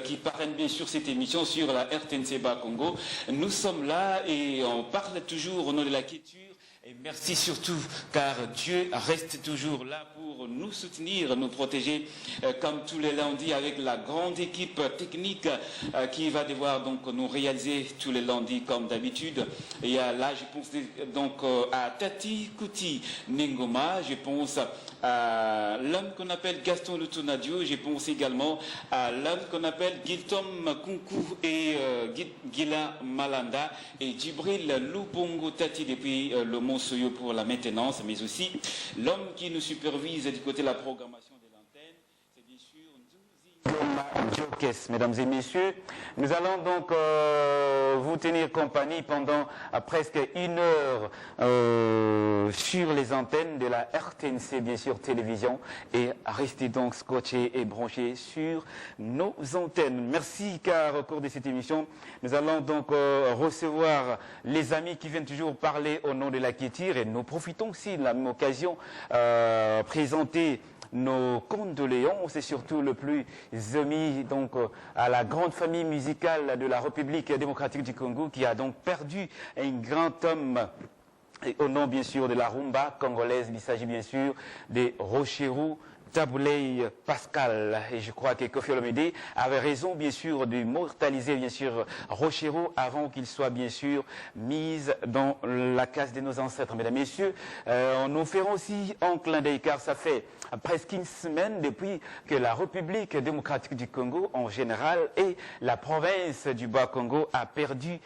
Qui parraine bien sûr cette émission sur la RTNC Bas Congo. Nous sommes là et on parle toujours au nom de la quiétude. Et merci surtout car Dieu reste toujours là pour nous soutenir, nous protéger comme tous les lundis avec la grande équipe technique qui va devoir donc nous réaliser tous les lundis comme d'habitude. Et là je pense donc à Tati Kuti Nengoma, je pense à l'homme qu'on appelle Gaston Lutonadio, je pense également à l'homme qu'on appelle Giltom Kunku et Gila Malanda et Djibril Lubongo Tati depuis le Soyo pour la maintenance, mais aussi l'homme qui nous supervise du côté de la programmation de l'antenne, c'est bien sûr Ndouzi Jokes. Mesdames et messieurs, nous allons donc vous tenir compagnie pendant presque une heure sur les antennes de la RTNC, bien sûr, télévision, et restez donc scotchés et branchés sur nos antennes. Merci car au cours de cette émission, nous allons donc recevoir les amis qui viennent toujours parler au nom de la Kétir et nous profitons aussi de la même occasion présenter nos condoléances et surtout le plus amis donc à la grande famille musicale de la République démocratique du Congo qui a donc perdu un grand homme. Et au nom bien sûr de la rumba congolaise, il s'agit bien sûr de Rocherou Taboulay Pascal. Et je crois que Kofi Olomide avait raison bien sûr d'immortaliser bien sûr Rocherou avant qu'il soit bien sûr mis dans la case de nos ancêtres. Mesdames et messieurs, nous ferons aussi un clin d'œil car ça fait presque une semaine depuis que la République démocratique du Congo en général et la province du Bas-Congo a perdu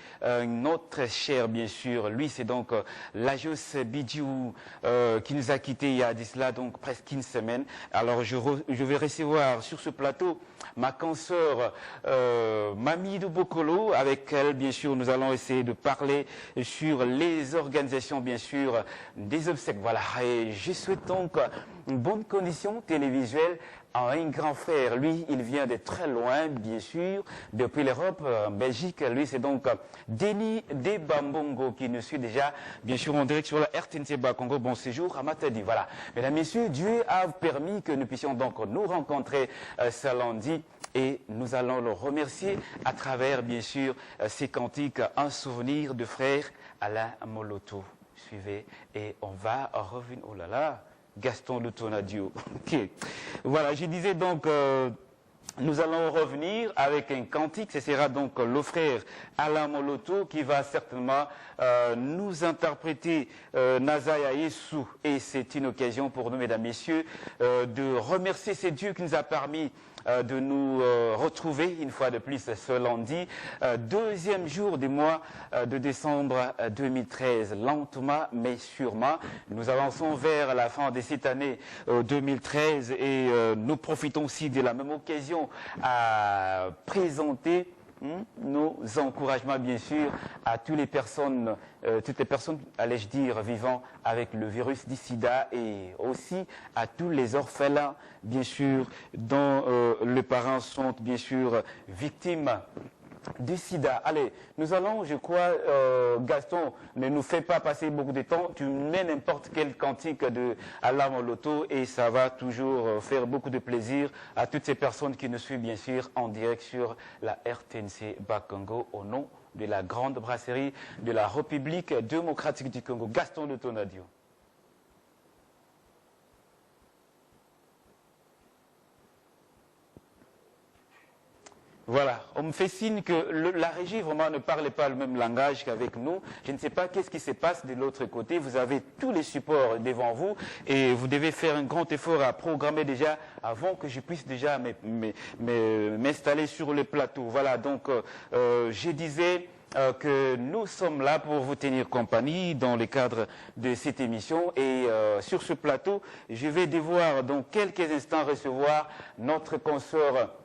notre cher bien sûr. Lui c'est donc Lajos Bidjiou qui nous a quittés il y a de cela donc presque une semaine. Alors je vais recevoir sur ce plateau ma consoeur Mamie de Bokolo. Avec elle, bien sûr, nous allons essayer de parler sur les organisations, bien sûr, des obsèques. Voilà, et je souhaite donc une bonne condition télévisuelle à un grand frère. Lui, il vient de très loin, bien sûr, depuis l'Europe, en Belgique. Lui, c'est donc Denis Debambongo qui nous suit déjà, bien sûr, en direct sur la RTNC Bas Congo. Bon séjour à Matadi. Voilà. Mesdames, Messieurs, Dieu a permis que nous puissions donc nous rencontrer ce lundi et nous allons le remercier à travers, bien sûr, ces cantiques, un souvenir de frère Alain Moloto. Suivez et on va revenir. Oh là là! Gaston Lutonadio. Okay. Voilà, je disais donc, nous allons revenir avec un cantique. Ce sera donc le frère Alain Moloto qui va certainement nous interpréter Nazaya Yesu. Et c'est une occasion pour nous, mesdames, messieurs, de remercier ces dieux qui nous a permis de nous retrouver une fois de plus ce lundi, deuxième jour du mois de décembre 2013. Lentement mais sûrement, nous avançons vers la fin de cette année 2013 et nous profitons aussi de la même occasion à présenter nos encouragements, bien sûr, à toutes les personnes, allais-je dire, vivant avec le virus du sida et aussi à tous les orphelins, bien sûr, dont les parents sont, bien sûr, victimes du sida. Allez, nous allons, je crois, Gaston, ne nous fais pas passer beaucoup de temps. Tu mets n'importe quel cantique de Allah Moloto et ça va toujours faire beaucoup de plaisir à toutes ces personnes qui nous suivent, bien sûr, en direct sur la RTNC Bas-Congo au nom de la grande brasserie de la République démocratique du Congo. Gaston de Tonadio. Voilà, on me fait signe que la régie vraiment ne parle pas le même langage qu'avec nous. Je ne sais pas qu'est-ce qui se passe de l'autre côté. Vous avez tous les supports devant vous et vous devez faire un grand effort à programmer déjà avant que je puisse déjà m'installer sur le plateau. Voilà, donc je disais que nous sommes là pour vous tenir compagnie dans le cadre de cette émission et sur ce plateau, je vais devoir dans quelques instants recevoir notre consort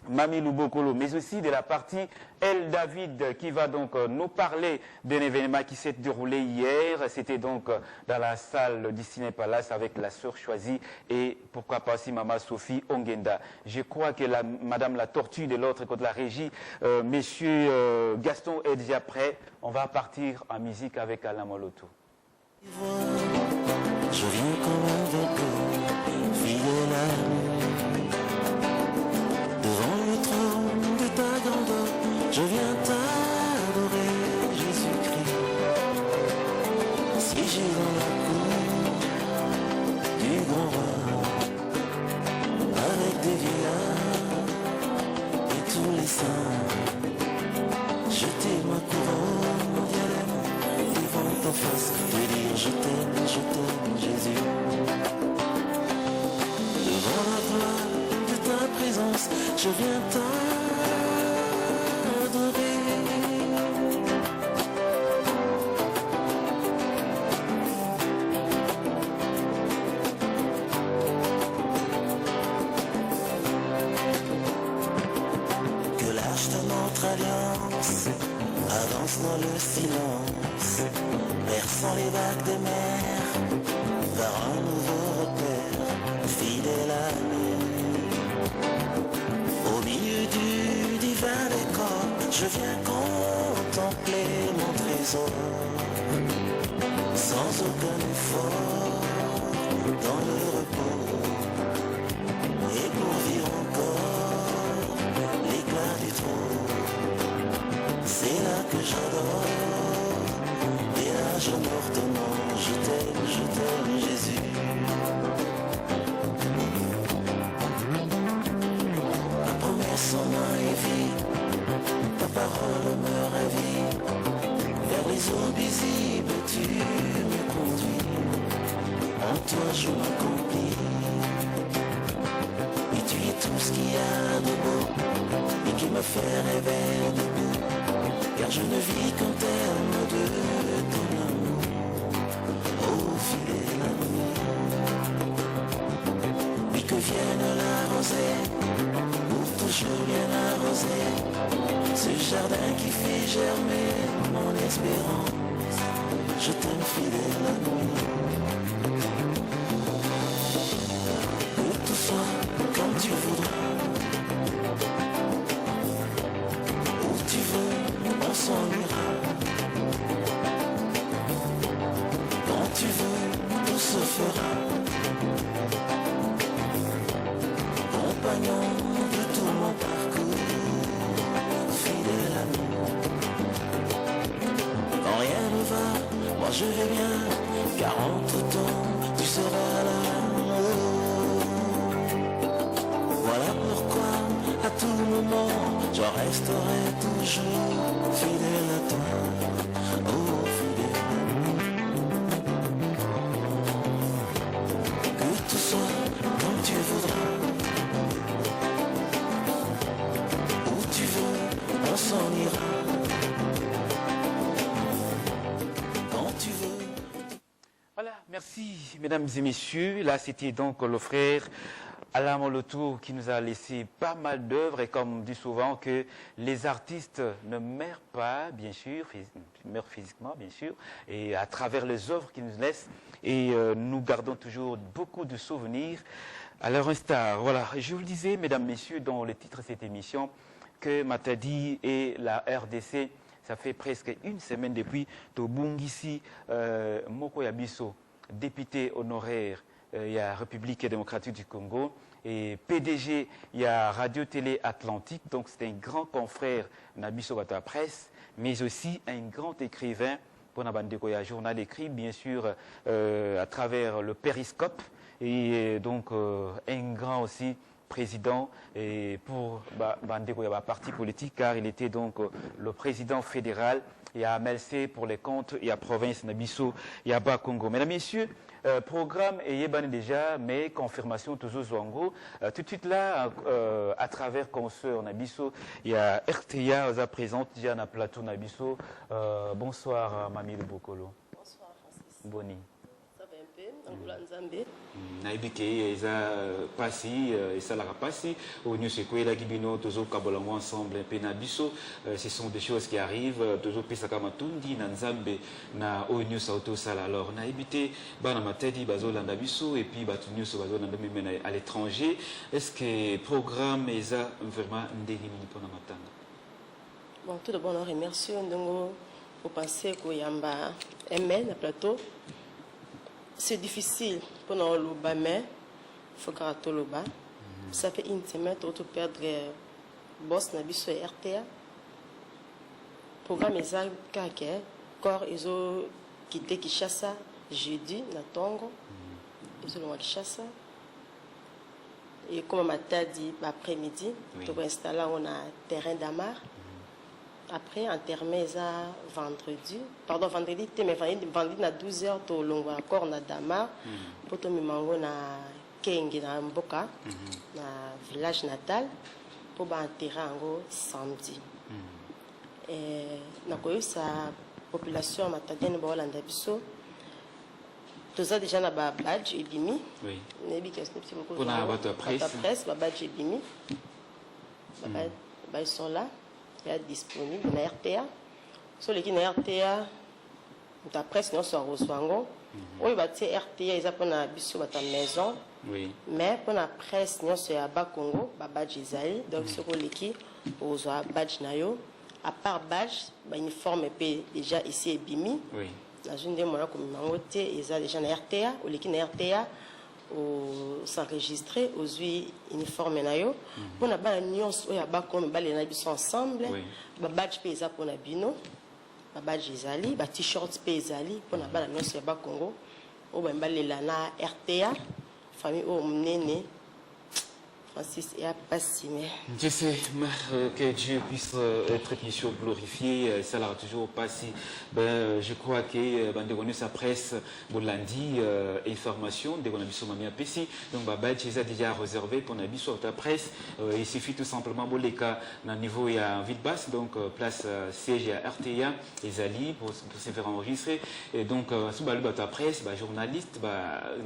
Mami Lubokolo, mais aussi de la partie El David qui va donc nous parler d'un événement qui s'est déroulé hier. C'était donc dans la salle du Ciné Palace avec la sœur choisie et pourquoi pas aussi Maman Sophie Ongenda. Je crois que Madame la Tortue de l'autre côté de la régie, Monsieur Gaston est déjà prêt. On va partir en musique avec Alain Moloto. Je viens comme un vainqueur, fidèle. Devant le trône de ta grandeur, je viens t'adorer, Jésus-Christ. Si j'ai dans la cour du grand roi, avec des vieillards et tous les saints, jeter ma couronne, mon diadème, devant ta face, et dire je t'aime, Jésus. Devant la gloire de ta présence, je viens t'adorer. Que l'âge de notre alliance avance dans le silence, versant les vagues des mers vers un nouveau repère, fidèle à nous. Au milieu du divin décor, je viens contempler mon trésor, sans aucun effort, dans le repos, et pour vivre encore l'éclat du trône. C'est là que j'adore, et là je m'ordonne, je t'aime Jésus. Son main est vie, ta parole me ravit, vers les eaux visibles tu me conduis, en toi je m'accomplis, et tu es tout ce qu'il y a de beau, et qui me fait rêver debout, car je ne vis qu'en termes de ton amour, ô fidèle ami. Puis que vienne la rosée, toujours bien arrosé, ce jardin qui fait germer mon espérance. Je t'aime fidèle ami. Que tout soit comme tu voudras, où tu veux, on s'en ira. Quand tu veux, tout se fera. Compagnon de tout mon parcours, fidèle ami. Quand rien ne va, moi je vais bien, car entre-temps tu seras là. Voilà pourquoi à tout moment je resterai toujours fidèle à toi, oh fidèle ami. Que tout soit comme tu voudras, Merci, mesdames et messieurs. Là, c'était donc le frère Alain Moloto qui nous a laissé pas mal d'œuvres et comme dit souvent que les artistes ne meurent pas, bien sûr, meurent physiquement, bien sûr, et à travers les œuvres qu'ils nous laissent et nous gardons toujours beaucoup de souvenirs à leur instar. Voilà, je vous le disais, mesdames, messieurs, dans le titre de cette émission, que Matadi et la RDC, ça fait presque une semaine depuis Tobungisi Moko Yabiso, député honoraire, il y a République démocratique du Congo, et PDG, il y a Radio-Télé Atlantique, donc c'est un grand confrère Nabiso Bata Presse, mais aussi un grand écrivain, pour Nabandeko, il y a un journal écrit, bien sûr, à travers le Périscope, et donc un grand aussi président et pour Bandeko, il y a un parti politique, car il était donc le président fédéral, il y a MLC pour les comptes, il y a province Nabiso, il y a Bas Congo. Mesdames, Messieurs, programme et Yébane déjà, mais confirmation toujours Zwango. Tout de suite là, à travers Consoeur Nabiso, il y a RTA, on présente déjà na plateau Nabiso. Bonsoir, Mamie de Bokolo. Bonsoir, Francis. Boni. Ça va un peu, dans le Nzambe. Naibike, ils ont passé, et ça l'a passé. Au New Sequela, Gibino, Tozo Kabolango ensemble, un peu Nabiso. Ce sont des choses qui arrivent. Tozo Pesaka Matundi, Nanzambe, na au New Sauto Sala. Alors, Naibite, Bana Matedi, Bazo Landabiso, et puis Batu News, Bazo Landamimena à l'étranger. Est-ce que le programme est vraiment ndélimini pour Namatanga? Bon, tout d'abord, on remercie Ndongo pour penser qu'il y a un ML, le plateau. C'est difficile pour nous le bas, mais il faut que le bas. Ça fait une semaine que tu perdre boss Nabiso et RTA. Programme est corps ils ont quitté Kinshasa jeudi na Tongo. Ils ont Kinshasa. Et comme on t'a dit après-midi, tu vas installer un terrain d'Amar. Après, enterré ça vendredi, mais vendredi à 12h, tu as encore na Damar, pour te mimango na Kengi na Mboka, na village natal, pour enterrer en samedi. Et na koyo sa population matadienne ba Holanda biso. Tout ça déjà na ba badge ebimi. Oui. Nebi que c'est beaucoup. Pour na votre presse, ba badge ebimi. Ils sont là. Disponible na RTA. Sur les qui na RTA, ta presse non soit reçoango. Oui, bah tu RTA ils appellent na biso ba ta maison. Oui. Mais pour la presse non soit à Bas Congo, ba badge Isaïe. Donc sur les qui reçoit badge na yo. À part badge, ba uniforme est déjà ici et bimi. Oui. La jeune de moi comme mangote ils a déjà na RTA. Ou les qui na RTA s'enregistrer aux uniformes nayo pour na ba nyons oya ba comme ba les nabiso ensemble ba badge pesa pour na bino ba badge ezali ba t-shirt pesa ezali pour na ba nyons ya ba Congo o ba mbalela na RTA famille o mnene Francis et à passer. Je sais que Dieu puisse être bien sûr glorifié, ça l'a toujours passé. Ben, je crois que sa presse, lundi, information, dès qu'on a vu sur ma PC, donc j'ai déjà réservé pour la sur ta presse. Il suffit tout simplement les cas dans niveau il y a un vide basse, donc place siège à RTA, les alliés pour se faire enregistrer. Et donc sous ta presse, journaliste,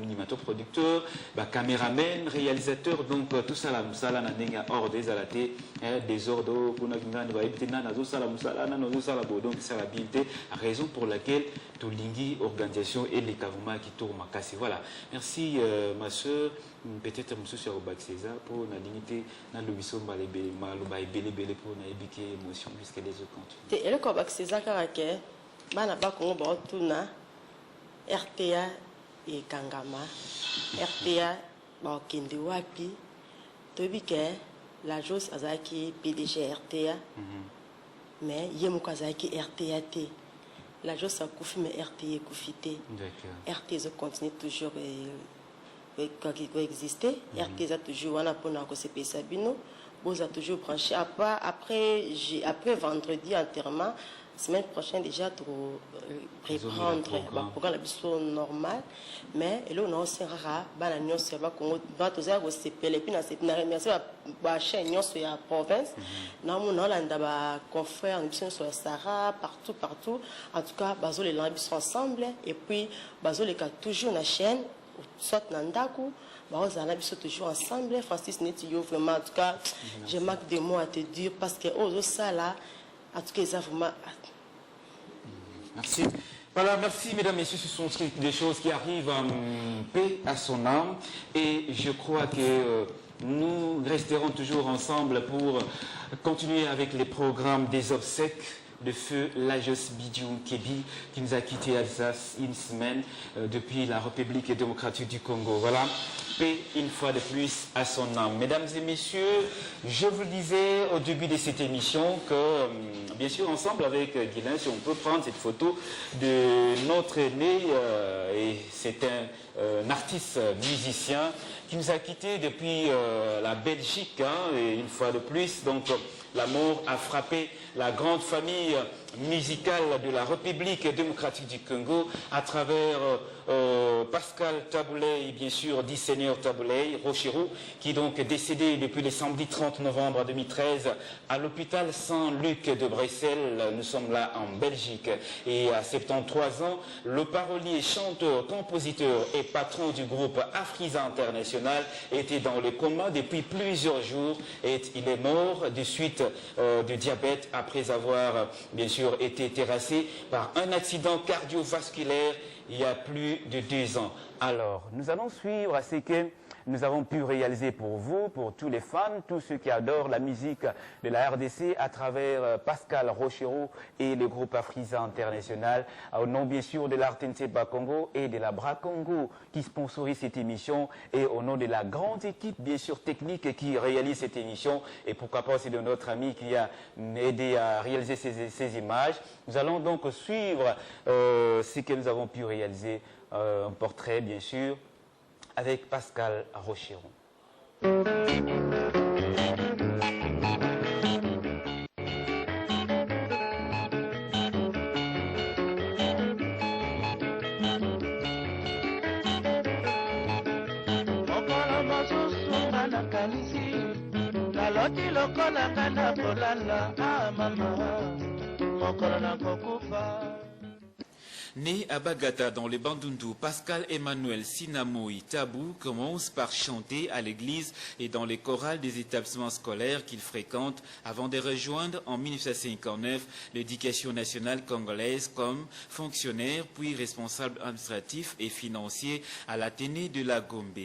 animateur, producteur, caméraman, réalisateur, donc tout ça là musala na ndenge ordre ezalate désordre pour na ngana ba ebitena na zo sala musala na zo sala bo donc c'est la habileté raison pour laquelle Tolingi organisation et les gouvernements qui tournent makasi. Voilà, merci ma soeur, peut-être monsieur sur Obak César pour la dignité na lobiso malebe maloba ebele pour na ebike émotion puisque les autres continuent. Et le Obak César karake bana ba Congo ba tuna RTA et Kangama RTA ba kende wapi que la chose azaki PDG RTA mais yemuka azaki RTA t la chose a koufi mais RTA koufité RTA continue toujours à exister RTA a toujours wana pona ko se pesabino boza toujours branché après vendredi enterrement semaine prochaine déjà de reprendre le programme normal. Mais là, on a aussi rara, et puis on a remercié la chaîne sur la province. On a confrères sur la Sahara, partout. En tout cas, les langues sont ensemble. Et puis, les cas toujours la chaîne, soit Nandaku. Ils sont toujours ensemble. Francis Netio, vraiment, en tout cas, je manque des mots à te dire parce que ça là, en tout cas, ils ont vraiment. Merci. Voilà, merci mesdames, messieurs, ce sont des choses qui arrivent en paix à son âme et je crois que nous resterons toujours ensemble pour continuer avec les programmes des obsèques de feu Lajos Bidiou Kebi qui nous a quitté Alsace une semaine depuis la République démocratique du Congo. Voilà, paix une fois de plus à son âme. Mesdames et messieurs, je vous le disais au début de cette émission que, bien sûr, ensemble avec Guilain, si on peut prendre cette photo de notre aîné, et c'est un artiste musicien qui nous a quittés depuis la Belgique, hein, et une fois de plus, donc la mort a frappé la grande famille musicale de la République démocratique du Congo à travers Pascal Taboulay, bien sûr, dit Seigneur Taboulay, Rochero, qui est donc décédé depuis le samedi 30 novembre 2013 à l'hôpital Saint-Luc de Bruxelles. Nous sommes là en Belgique. Et à 73 ans, le parolier, chanteur, compositeur et patron du groupe Afrisa International était dans le coma depuis plusieurs jours et il est mort de suite de diabète après avoir, bien sûr, été terrassé par un accident cardiovasculaire il y a plus de 2 ans. Alors, nous allons suivre ce que nous avons pu réaliser pour vous, pour tous les fans, tous ceux qui adorent la musique de la RDC à travers Pascal Rochero et le groupe Afrisa International, au nom bien sûr de l'Artense Congo et de la Bra Congo qui sponsorise cette émission et au nom de la grande équipe bien sûr technique qui réalise cette émission et pourquoi pas c'est de notre ami qui a aidé à réaliser ces images. Nous allons donc suivre ce que nous avons pu réaliser, un portrait bien sûr, avec Pascal Rochero. Né à Bagata dans les Bandundu, Pascal Emmanuel Sinamoui Tabou commence par chanter à l'église et dans les chorales des établissements scolaires qu'il fréquente avant de rejoindre en 1959 l'éducation nationale congolaise comme fonctionnaire puis responsable administratif et financier à l'Athénée de la Gombe.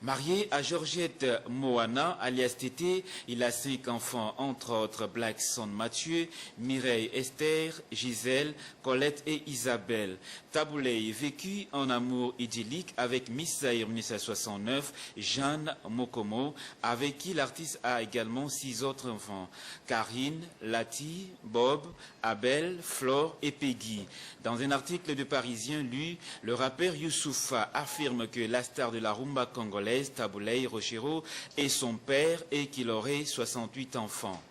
Marié à Georgette Moana, alias Tété, il a 5 enfants, entre autres Blackson Mathieu, Mireille Esther, Gisèle, Colette et Isabelle. Taboulay vécut en amour idyllique avec Miss Zaire 1969, Jeanne Mokomo, avec qui l'artiste a également 6 autres enfants, Karine, Lati, Bob, Abel, Flore et Peggy. Dans un article de Parisien lu, le rappeur Youssoufa affirme que la star de la rumba congolaise, Taboulay Rochero, est son père et qu'il aurait 68 enfants.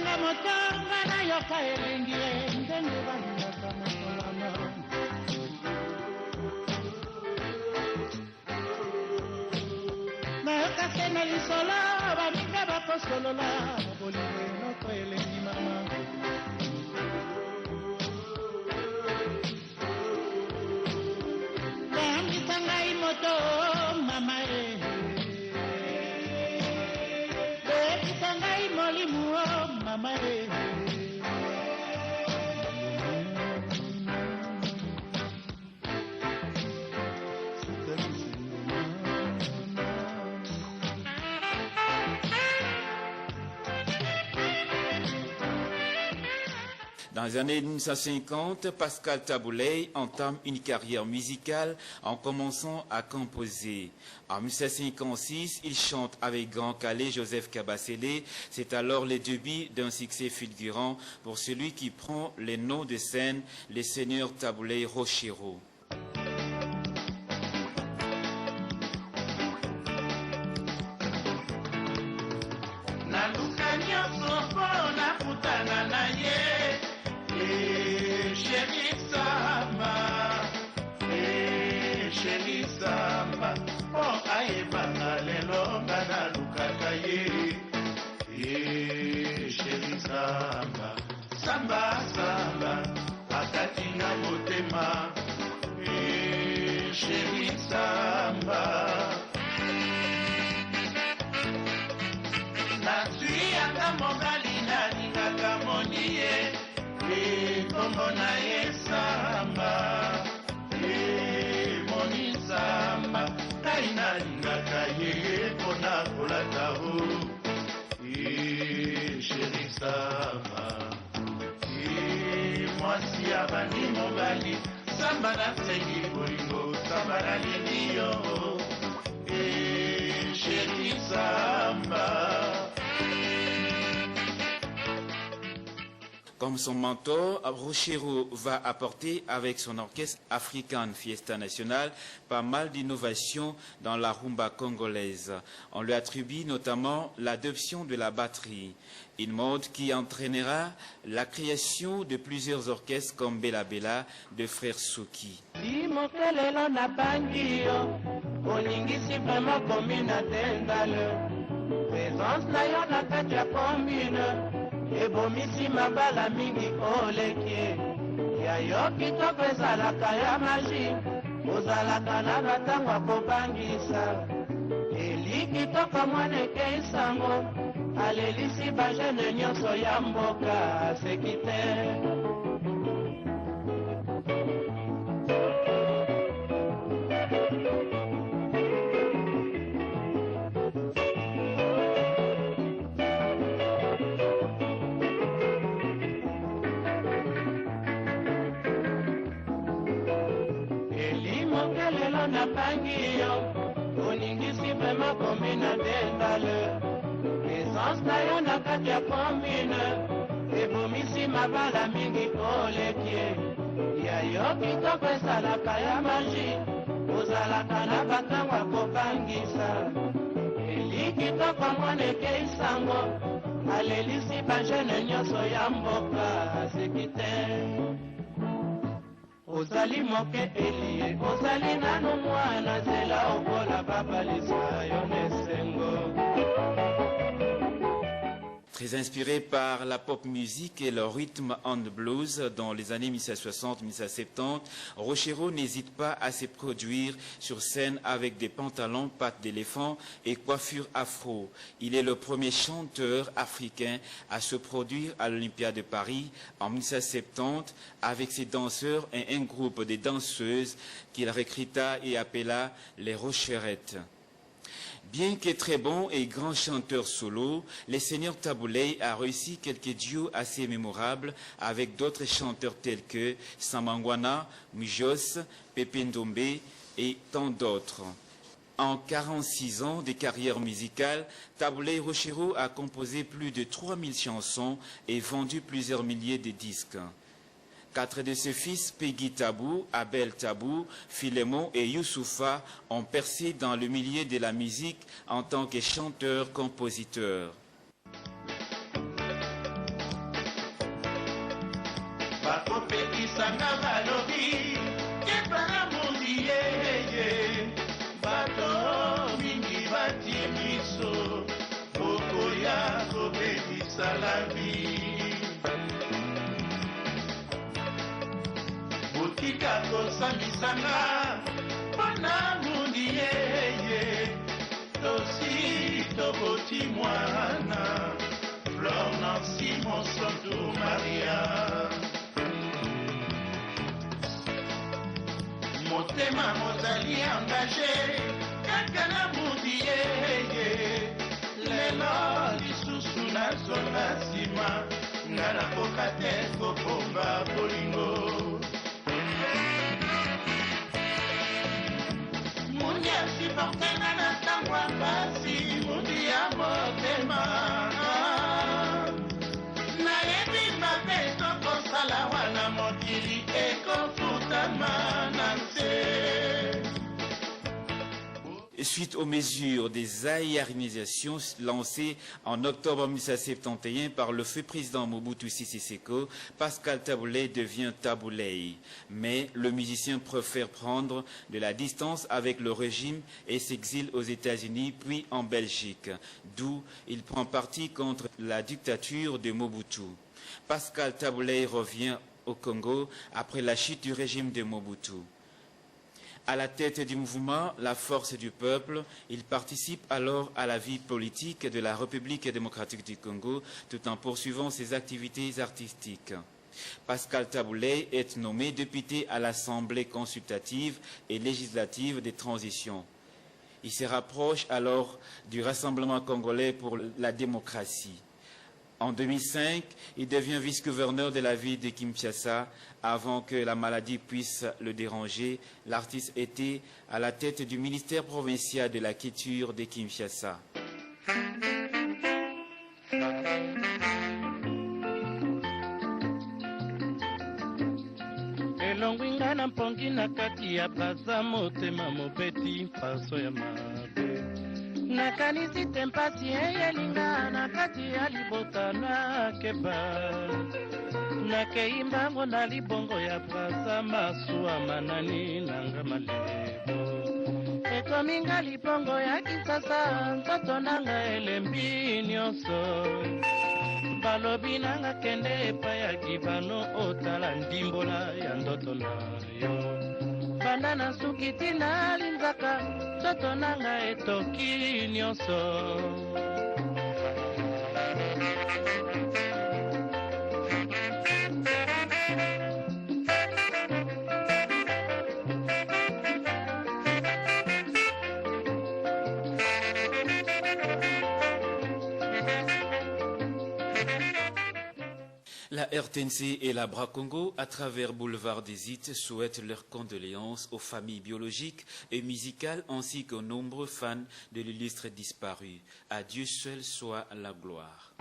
nanga motonga nayoka elengi ndenge balingaka mokolama nayoka se na lisolo baminga bakosolola bolingo enoko elengi mama bayambisa ngai moto mama beyebisa ngai molimu o mama Dans les années 1950, Pascal Tabouley entame une carrière musicale en commençant à composer. En 1956, il chante avec Grand Calais Joseph Kabasele. C'est alors le début d'un succès fulgurant pour celui qui prend les noms de scène, les seigneurs Tabouley Rochero. Samba, samba, akatina motema, chéri samba. Natui anga mogali nalingaka monie, kombo na ye samba, moni samba, kai nalingaka ye pona kolata o, chéri samba. Mwasi abandi mobali samba na sengi bolingo samba na linio chéri samba. Comme son mentor, Rochero va apporter avec son orchestre African Fiesta National pas mal d'innovations dans la rumba congolaise. On lui attribue notamment l'adoption de la batterie, une mode qui entraînera la création de plusieurs orchestres comme Bella Bella de frères Soki. Limokelelo na bangio, olingisi vraiment commune atendale. Présence na yo na kati ya commune. Ebomisi mabala mingi oleki ya yo kitoko ezalaka ya magi ozalaka na batango akobangisa eli kitoko mwaneke isango alelisi bajene nyonso ya mboka aseki te. Na bangio, oningisi vraiment commune atendale. Présence na yo na kati ya commune, ebomisi mabala mingi olekie. Ya yo kitoko ezalaka ya magi, ozalaka na batango akobangisa. Eli kitoko mwaneke isango, alelisi bajene nyonso ya mboka aseki te. Ozali moke elie, ozali nanu mwana zela okola babalisa yo nesengo. Très inspiré par la pop musique et le rythme and blues dans les années 1960-1970, Rochero n'hésite pas à se produire sur scène avec des pantalons pattes d'éléphant et coiffure afro. Il est le premier chanteur africain à se produire à l'Olympia de Paris en 1970 avec ses danseurs et un groupe de danseuses qu'il recruta et appela les Rocherettes. Bien que très bon et grand chanteur solo, le seigneur Tabouley a réussi quelques duos assez mémorables avec d'autres chanteurs tels que Samangwana, Mujos, Pepe Ndombe et tant d'autres. En 46 ans de carrière musicale, Tabouley Rochero a composé plus de 3000 chansons et vendu plusieurs milliers de disques. 4 de ses fils, Peggy Tabou, Abel Tabou, Philémon et Youssoufa, ont percé dans le milieu de la musique en tant que chanteurs-compositeurs. masanga balobi kepana mundi yeye bato mingi bati miso okoya kobebisa labi botika kosamisanga mpona mundi yeye tosi toboti mwana Flor Nancy Monsanto Maria motema mozali engagé kaka na mundi yeye lelo lisusu nazonga nsima nga nakoka te kobomba bolingo mundi asiportenga na ntango ya pasi mundi ya motema nayebi mabe tokosala wana mokili ekofutama na nse. Suite aux mesures des aérianisations lancées en octobre 1971 par le feu président Mobutu Sese Seko, Pascal Tabouley devient Tabouley. Mais le musicien préfère prendre de la distance avec le régime et s'exile aux États-Unis puis en Belgique, d'où il prend parti contre la dictature de Mobutu. Pascal Tabouley revient au Congo après la chute du régime de Mobutu. À la tête du mouvement La Force du Peuple, il participe alors à la vie politique de la République démocratique du Congo tout en poursuivant ses activités artistiques. Pascal Tabouley est nommé député à l'Assemblée consultative et législative des transitions. Il se rapproche alors du Rassemblement congolais pour la démocratie. En 2005, il devient vice-gouverneur de la ville de Kinshasa. Avant que la maladie puisse le déranger, l'artiste était à la tête du ministère provincial de la culture de Kinshasa. elongwinga na mpongi na kati ya plaza motema mobeti mpaso ya mabe nakanisi te mpasi eyelinga na kati ya libota nakeba nakei mbango na libongo ya plaza masuwa manani nanga malebo ekominga libongo ya kisasa nzoto nanga elembi nyonso balobi nanga kende epai ya kibano otala ndimbola ya ndoto na yo banda na suki tina linzaka ndoto nanga etoki nyonso La RTNC et la Bra Congo, à travers Boulevard des Hits, souhaitent leurs condoléances aux familles biologiques et musicales ainsi qu'aux nombreux fans de l'illustre disparu. À Dieu seul soit la gloire.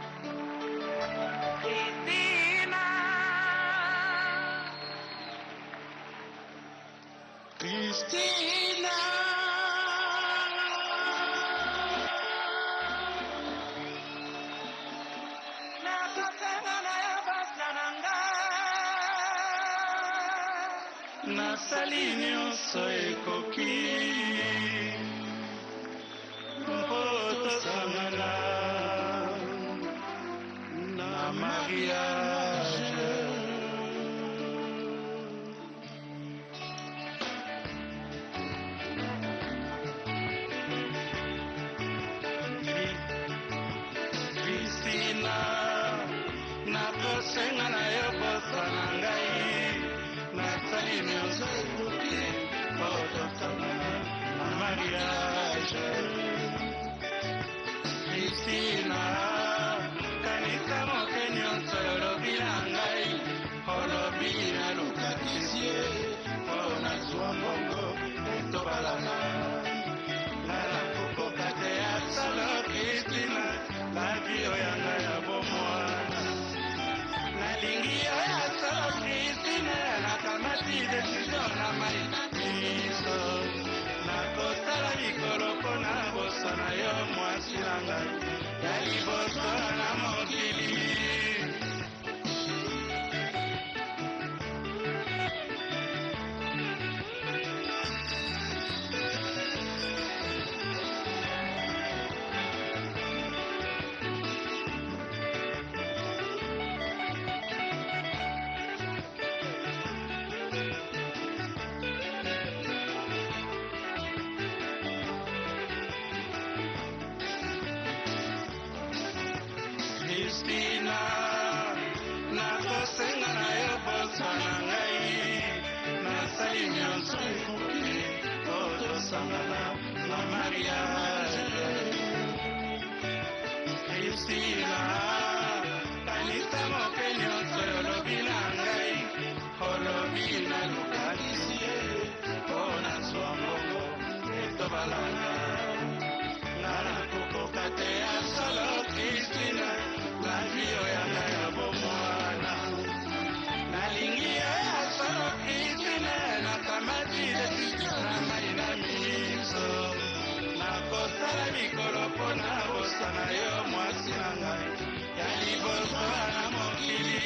Christina, nasali nyonso ekoki mpo tosangana na mariage Christina, nakosenga na yo bosa na ngai nasali nyonso ekoki mpo tosangana na mariage Christina, kanisa moke nyonso olobi na ngai olobi nalukatisie mpo nazwa mbongo tobalana ngala kokoka te ya solo Christina labio ya ngai ya bomwana nalingi yo ya solo Christina nakamati desizio na maitiso nakosala likolo mpo na bosana yo mwasi na ngai ya liboso na mokili Christina, nakosenga na yo bosa na ngai, nasali nyonso ekoki po tosangana na mariage. Christina, kanisa moke nyonso olobi na ngai, olobi na lukanisi ye, po nazwa mbongo etobalana. Nana kukoka te ya solo Christina, na vio ya nga ya bomwana. Nalingi ya solo Christina, nakamati na mai na miso. Nakosala mikolo pona bosana yo mwasi na ngai, ya liboso na mokili.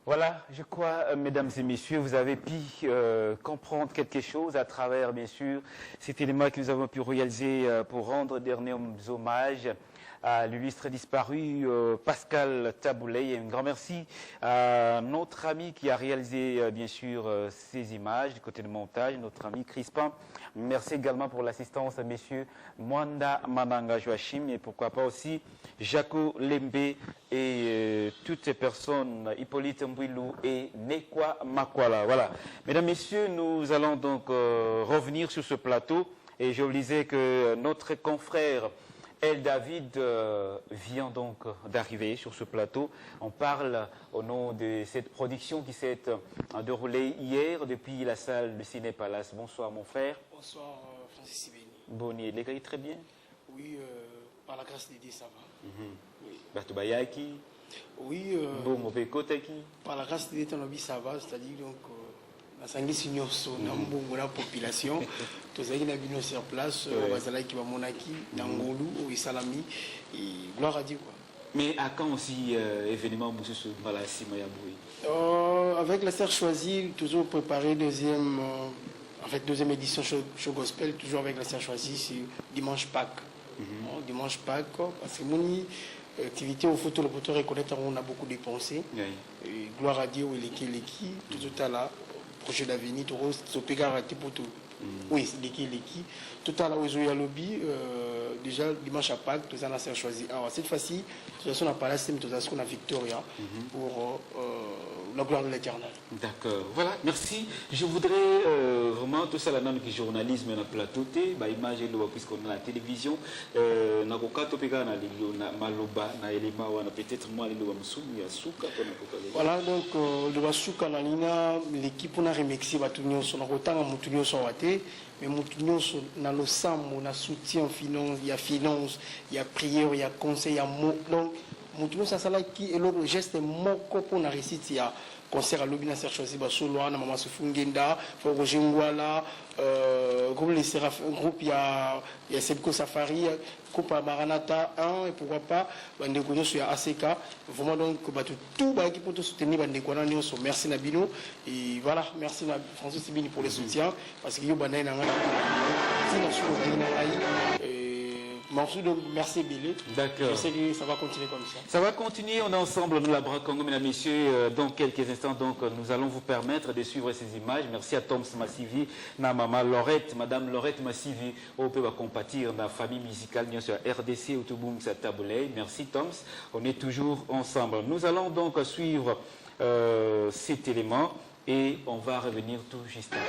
Voilà, je crois, mesdames et messieurs, vous avez pu comprendre quelque chose à travers, bien sûr, cet élément que nous avons pu réaliser pour rendre derniers hommages à l'illustre disparu Pascal Taboulay. Et un grand merci à notre ami qui a réalisé, bien sûr, ces images du côté de montage, notre ami Crispin. Merci également pour l'assistance à messieurs Mwanda Mananga Joachim et pourquoi pas aussi Jaco Lembe et toutes ces personnes, Hippolyte Mbouilou et Nekwa Makwala. Voilà. Mesdames, Messieurs, nous allons donc revenir sur ce plateau et je vous disais que notre confrère El David vient donc d'arriver sur ce plateau. On parle au nom de cette production qui s'est déroulée hier depuis la salle du Ciné Palace. Bonsoir mon frère. Bonsoir Francis Sibeni. Bonnier, les très bien. Oui, par la grâce de Dieu, ça va. Oui. Batubayaki. Oui, Bon, mon père, côté qui par la grâce de l'État, ça va, c'est-à-dire donc la sanguine na la population, tous les gens sur place, Bazala qui va monaki, Nangolu, Isalami, et gloire à Dieu quoi. Mais à quand aussi événement monsieur Malassi Mayaboui? Avec la serre choisie, toujours préparé deuxième édition show gospel, toujours avec la serre choisie, c'est dimanche Pâques. Dimanche Pâques, parce que mon activité au photo, le photo reconnaître, on a beaucoup dépensé. Et gloire à Dieu, il est qui, tout à l'heure, projet d'avenir, tout au pégard pour tout. Oui, c'est qui. Tout à l'heure, ils ont eu un lobby, déjà dimanche à Pâques, tout ça, on a choisi. Alors, cette fois-ci, tout ça, on a parlé, tout ça, on a Victoria pour la gloire de l'Éternel. D'accord. Voilà, merci. Je voudrais vraiment tout ça là dans le journalisme na plateau ba image puisqu'on a la télévision na kokato peka na maloba na elema wana peut-être moi le msumu ya suka pour na voilà donc le basuka na lina l'équipe on a remixé batunyo so na kotanga mutunyo so wate mais mutunyo so na lo sambo na soutien finance il y a prière il y a conseil il y a mot donc mutunyo ça sala qui est le geste moko pour na réussite ya concert à l'Obina Serge choisi solo na mama Sufungenda faut Rojingwala groupe les Séraphins groupe il y a Sebko Safari groupe Maranatha 1 et pourquoi pas bandeko sur ACK vraiment donc tout ba qui pour te soutenir bandeko na nyoso merci Nabino et voilà merci na François Sibini pour le soutien parce que yo bandai na ngana merci Billy. D'accord. Je sais que ça va continuer comme ça. Ça va continuer, on est ensemble, nous la Bras Congo, mesdames et messieurs, dans quelques instants, donc nous allons vous permettre de suivre ces images. Merci à Toms Massivi, na maman Laurette, madame Laurette Massivi, on peut compatir dans la famille musicale, bien sûr, RDC, Autoboom, Taboulay. Merci Toms, on est toujours ensemble. Nous allons donc suivre cet élément et on va revenir tout juste après.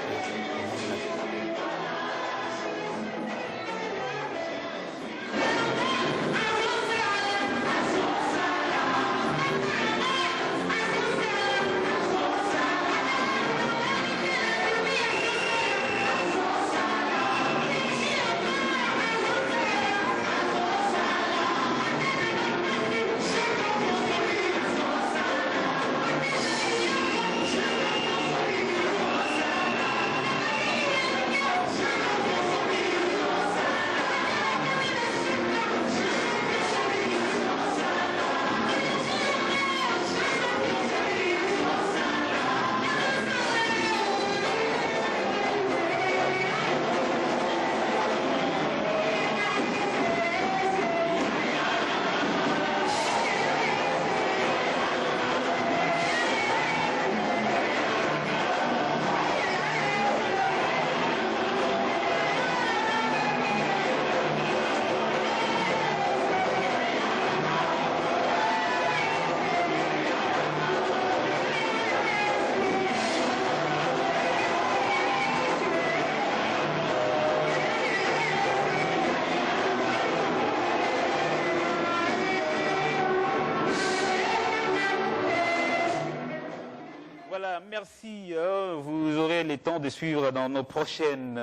Merci, vous aurez le temps de suivre dans nos prochaines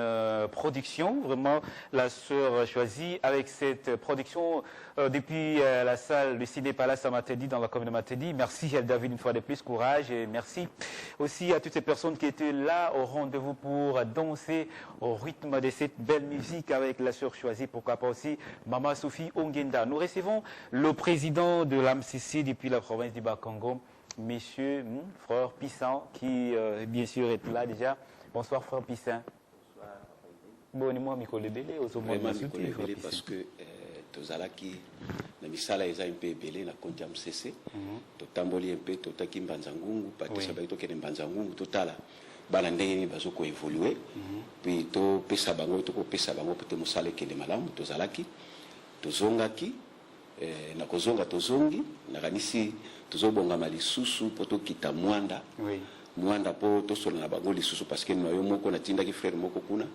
productions, vraiment la sœur choisie avec cette production depuis la salle du Ciné Palace à Matedi dans la commune de Matedi. Merci à David une fois de plus, courage et merci aussi à toutes ces personnes qui étaient là au rendez-vous pour danser au rythme de cette belle musique avec la sœur choisie, pourquoi pas aussi Mama Sophie Ongenda. Nous recevons le président de l'AMCC depuis la province du Bas-Congo, Monsieur frère Pissan, qui bien sûr est là déjà. Bonsoir frère Pissan. Bonsoir. Bon, moi, Mikole Belé, au sommet de parce que tozalaki na misala eza un peu belé na compte ya MCC. Totamboli un peu totaki mbanzangungu, patisa baito kene mbanzangungu totala. Bana ndenge ni bazoko évoluer. Puis to pesa bango to ko pesa bango peut musala kende malamu tozalaki. Tozongaki na kozonga tozongi na kanisi tozobonga malisusu poto kita mwanda mwanda po tosola na bango lisusu parce que noyo moko na tindaki frère moko kuna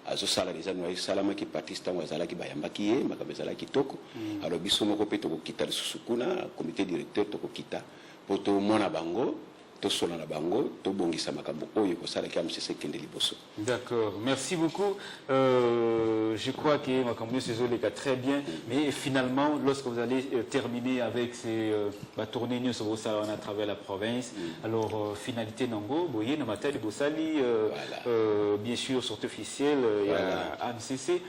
azo sala déjà noyo salama ki patista ngazalaki bayambaki ye makabezala kitoko alors biso moko pe toko kita lisusu kuna comité directeur toko kita poto mona bango tosola na bango tobongisa makambo oyo kosalaki AMCC kende liboso. D'accord, merci beaucoup. Je crois que makambo nyonso ezoleka très bien, mais finalement lorsque vous allez terminer avec ces tournées nyonso bosala à travers la province, alors finalité nango boye na matali bosali bien sûr sortie officielle ya AMCC.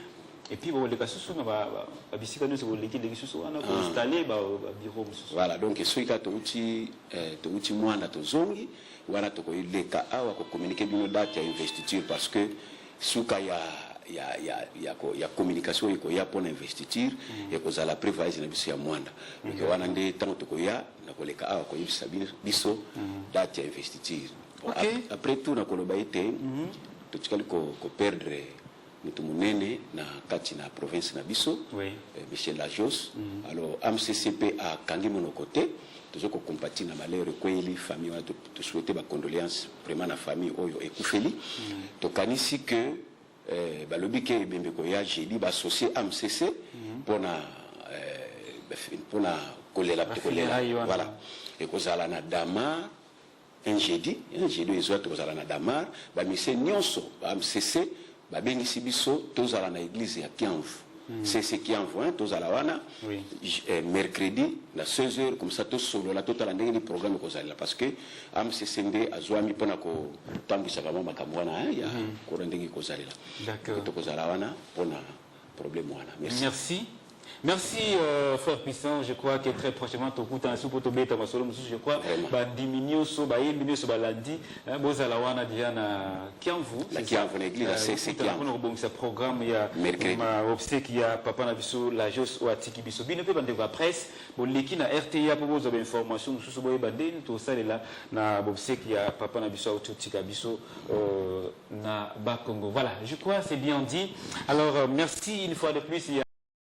Et puis, les cas sont installés bureau. Voilà, donc ceux qui ont mwana tozongi wana tokoileka awa ko communiquer bino date ya investiture parce que suka ya communication iko ya pona investiture et ko zala prévoyage na biso ya mwanda. Donc wana nde tant tokoya na koleka awa ko yibisa biso date ya investiture. Après tout na koloba ite totikali ko perdre mutu munene na kati na province na biso, Michel Lajos. Alors AMCCP a kangi mono côté tozoko compatir na malheur kweli famille wana to souhaiter ba condoléances vraiment na famille oyo ekufeli to kanisi que balobi ke bembe ko ya jeudi ba associé AMCC pona kolela voilà et kozala na Damar un jeudi ezo to kozala na Damar ba mise nyonso AMCC babengisi biso tozala na église ya Kiamvu. C'est ce qui envoie tozala wana mercredi na 16h comme ça tosolola totala ndenge ni programme kozala parce que AMCC nde azwami pona ko tambisa kama makambo wana ya ko ndenge kozala. D'accord. Tokozala wana pona problème wana. Merci. Merci, frère Puissant. Je crois que très prochainement, je crois, diminuer so lundi, bozalawana diana Kiamvu. La Kiamvu l'église, c'est Kiamvu. Ce programme, il y a obsèque, il y a Papa Nabiso, la Jos ou Atiki Biso. Bien, on peut la presse, bon, l'équipe na RTA pour vous avoir information, nous sommes bandés, tout ça là, na obsèque, il y a Papa Nabiso, Atiki Biso, na Bakongo. Voilà, je crois, c'est bien dit. Alors, merci une fois de plus.